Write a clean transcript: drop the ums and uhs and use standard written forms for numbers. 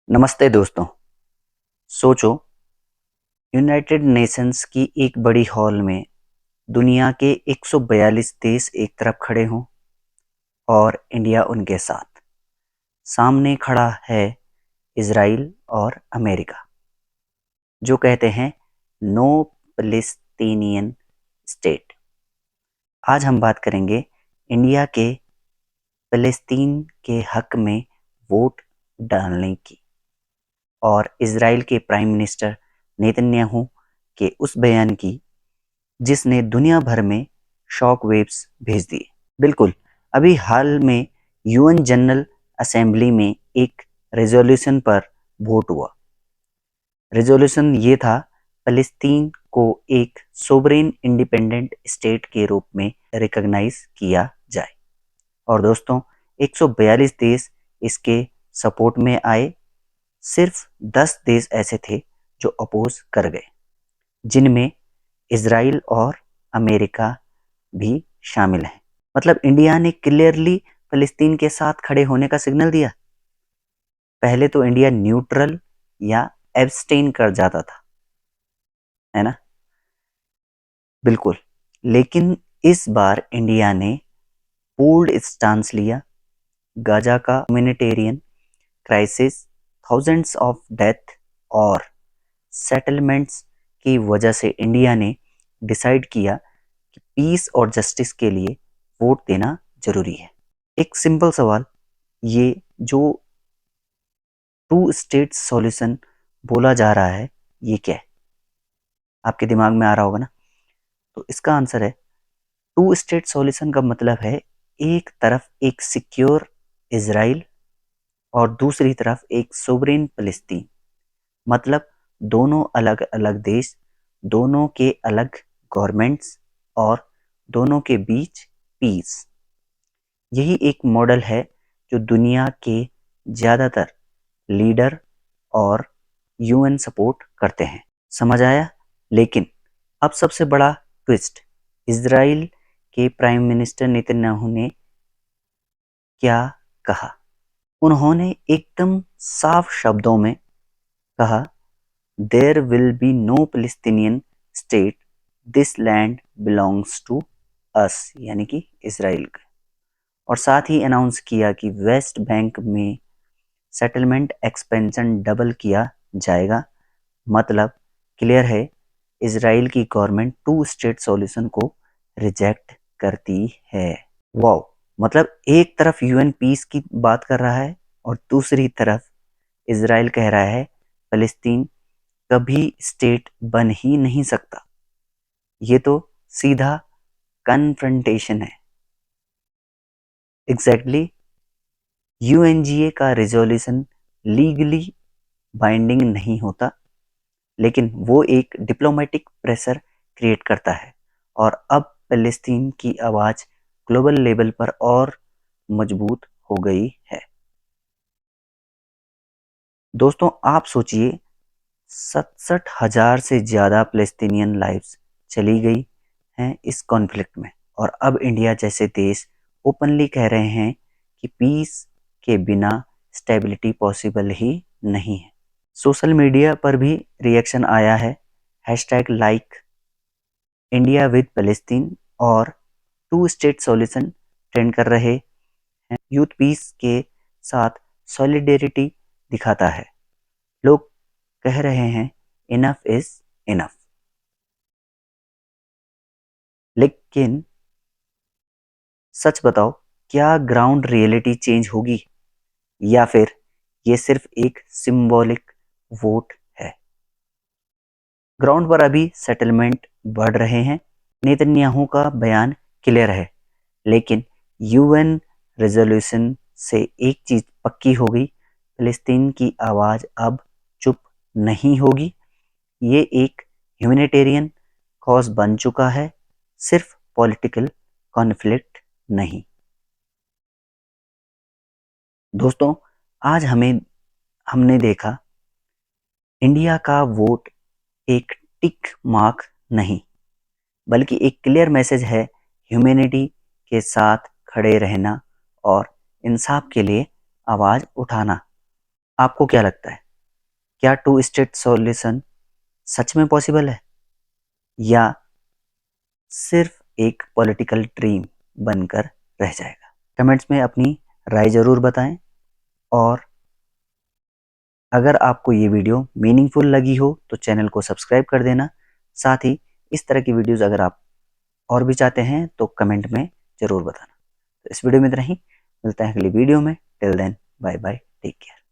नमस्ते दोस्तों। सोचो, यूनाइटेड नेशंस की एक बड़ी हॉल में दुनिया के 142 देश एक तरफ खड़े हों और इंडिया उनके साथ। सामने खड़ा है इजराइल और अमेरिका, जो कहते हैं नो पैलेस्टीनियन स्टेट। आज हम बात करेंगे इंडिया के पैलेस्तीन के हक में वोट डालने की और इजराइल के प्राइम मिनिस्टर नेतन्याहू के उस बयान की जिसने दुनिया भर में शॉक वेव्स भेज दिए। बिल्कुल, अभी हाल में यूएन जनरल असेंबली में एक रेजोल्यूशन पर वोट हुआ। रेजोल्यूशन ये था, फलस्तीन को एक सोवरेन इंडिपेंडेंट स्टेट के रूप में रिकॉग्नाइज किया जाए। और दोस्तों, 142 देश इसके सपोर्ट में आए। सिर्फ 10 देश ऐसे थे जो अपोज कर गए, जिनमें इजराइल और अमेरिका भी शामिल हैं। मतलब इंडिया ने क्लियरली फिलिस्तीन के साथ खड़े होने का सिग्नल दिया। पहले तो इंडिया न्यूट्रल या एब्सटेन कर जाता था, है ना? बिल्कुल। लेकिन इस बार इंडिया ने बोल्ड स्टांस लिया। गाजा का humanitarian crisis, thousands of death और सेटलमेंट्स की वजह से इंडिया ने डिसाइड किया कि पीस और जस्टिस के लिए वोट देना जरूरी है। एक सिंपल सवाल, ये जो टू स्टेट सॉल्यूशन बोला जा रहा है, ये क्या है? आपके दिमाग में आ रहा होगा ना? तो इसका आंसर है, टू स्टेट सॉल्यूशन का मतलब है एक तरफ एक सिक्योर इजराइल और दूसरी तरफ एक सोवरेन फिलिस्तीन। मतलब दोनों अलग अलग देश, दोनों के अलग गवर्नमेंट्स और दोनों के बीच पीस। यही एक मॉडल है जो दुनिया के ज्यादातर लीडर और यूएन सपोर्ट करते हैं। समझ आया? लेकिन अब सबसे बड़ा ट्विस्ट, इजराइल के प्राइम मिनिस्टर नेतन्याहू ने क्या कहा? उन्होंने एकदम साफ शब्दों में कहा, there will be no Palestinian state, this land belongs to us, यानी कि इसराइल का। और साथ ही अनाउंस किया कि वेस्ट बैंक में सेटलमेंट एक्सपेंशन डबल किया जाएगा। मतलब क्लियर है, इजराइल की गवर्नमेंट टू स्टेट सॉल्यूशन को रिजेक्ट करती है। वाओ! मतलब एक तरफ यूएन पीस की बात कर रहा है और दूसरी तरफ इजराइल कह रहा है फलस्तीन कभी स्टेट बन ही नहीं सकता। ये तो सीधा कन्फ्रंटेशन है। एग्जैक्टली, यूएनजीए का रिजोल्यूशन लीगली बाइंडिंग नहीं होता, लेकिन वो एक डिप्लोमेटिक प्रेशर क्रिएट करता है। और अब फिलिस्तीन की आवाज ग्लोबल लेवल पर और मजबूत हो गई है। दोस्तों, आप सोचिए, 67,000 से ज्यादा फिलिस्तीनियन लाइव्स चली गई हैं इस कॉन्फ्लिक्ट में। और अब इंडिया जैसे देश ओपनली कह रहे हैं कि पीस के बिना स्टेबिलिटी पॉसिबल ही नहीं है। सोशल मीडिया पर भी रिएक्शन आया है। Hashtag like India with Palestine और टू स्टेट सॉल्यूशन ट्रेंड कर रहे हैं। यूथ पीस के साथ सॉलिडेरिटी दिखाता है। लोग कह रहे हैं इनफ इज इनफ। लेकिन सच बताओ, क्या ग्राउंड रियलिटी चेंज होगी या फिर ये सिर्फ एक सिंबॉलिक वोट है? ग्राउंड पर अभी सेटलमेंट बढ़ रहे हैं। नेतन्याहू का बयान क्लियर है, लेकिन यूएन रेजोल्यूशन से एक चीज पक्की हो गई, फिलिस्तीन की आवाज अब चुप नहीं होगी। ये एक ह्यूमैनिटेरियन कॉज बन चुका है, सिर्फ पॉलिटिकल कॉन्फ्लिक्ट नहीं। दोस्तों, आज हमने देखा, इंडिया का वोट एक टिक मार्क नहीं, बल्कि एक क्लियर मैसेज है, ह्यूमैनिटी के साथ खड़े रहना और इंसाफ के लिए आवाज उठाना। आपको क्या लगता है, क्या टू स्टेट सॉल्यूशन सच में पॉसिबल है या सिर्फ एक पॉलिटिकल ड्रीम बनकर रह जाएगा? कमेंट्स में अपनी राय ज़रूर बताएं, और अगर आपको ये वीडियो मीनिंगफुल लगी हो तो चैनल को सब्सक्राइब कर देना। साथ ही इस तरह की वीडियोस अगर आप और भी चाहते हैं तो कमेंट में ज़रूर बताना। तो इस वीडियो में इतना ही, मिलते हैं अगली वीडियो में। Till then, bye bye, take care.